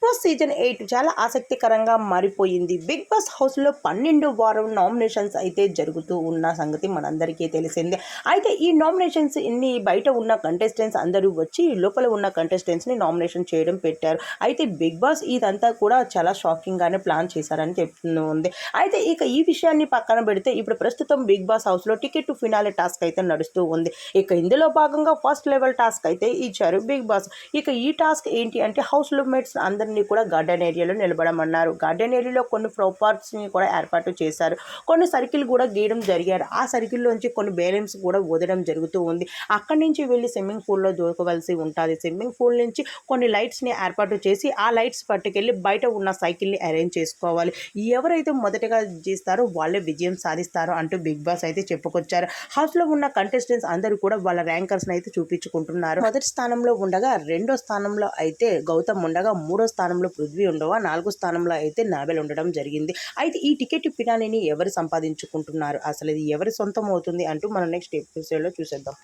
Boss season 8 చాలా ఆసక్తికరంగా మారిపోయింది. బిగ్ బాస్ హౌస్లో 12వ వారం నామినేషన్స్ అయితే జరుగుతూ ఉన్న సంగతి మనందరికీ తెలిసిందే. అయితే ఈ నామినేషన్స్ ఇన్ని బయట ఉన్న కంటెస్టెంట్స్ అందరూ వచ్చి లోపల ఉన్న కంటెస్టెంట్స్ని నామినేషన్ చేయడం పెట్టారు. అయితే బిగ్ బాస్ ఇదంతా కూడా చాలా షాకింగ్గానే ప్లాన్ చేశారని చెప్తుంది. అయితే ఇక ఈ విషయాన్ని పక్కన పెడితే ఇప్పుడు ప్రస్తుతం బిగ్ బాస్ హౌస్లో టికెట్ టు ఫినాలే టాస్క్ అయితే నడుస్తూ ఉంది. ఇక ఇందులో భాగంగా ఫస్ట్ లెవెల్ టాస్క్ అయితే ఇచ్చారు బిగ్ బాస్. ఇక ఈ టాస్క్ ఏంటి అంటే హౌస్ రూమ్మేట్స్ అందరినీ కూడా గార్డెన్ ఏరియాలో నిలబడమన్నారు. గార్డెన్ ఏరియాలో కొన్ని ఫ్లవర్స్ని కూడా ఏర్పాటు చేశారు. కొన్ని సర్కిల్ కూడా గీయడం జరిగారు. ఆ సర్కిల్లోంచి కొన్ని బేలెన్స్ కూడా వదలడం జరుగుతూ ఉంది. అక్కడి నుంచి వెళ్ళి స్విమ్మింగ్ పూల్లో దూకవలసి ఉంటుంది. స్విమ్మింగ్ పూల్ నుంచి కొన్ని లైట్స్ని ఏర్పాటు చేసి ఆ లైట్స్ పట్టుకెళ్ళి బయట ఉన్న సైకిల్ని అరేంజ్ చేసుకోవాలి. ఎవరైతే మొదటగా చేస్తారో వాళ్ళే విజయం సాధిస్తారు అంటూ బిగ్ బాస్ అయితే చెప్పుకొచ్చారు. హౌస్లో ఉన్న కంటెస్టెంట్స్ అందరూ కూడా వాళ్ళ ర్యాంకర్స్ని అయితే చూపించుకుంటున్నారు. మొదటి స్థానంలో ఉండగా రెండో స్థానంలో అయితే గౌతమ్ ఉండగా మూడో స్థానంలో పృథ్వీ ఉండగా నాలుగో స్థానంలో అయితే నావెల్ ఉండడం జరిగింది. అయితే ఈ టికెట్ ఫినాలేని ఎవరు సంపాదించుకుంటున్నారు, అసలు ఇది ఎవరి సొంతం అవుతుంది అంటూ మనం నెక్స్ట్ ఎపిసోడ్లో చూసేద్దాం.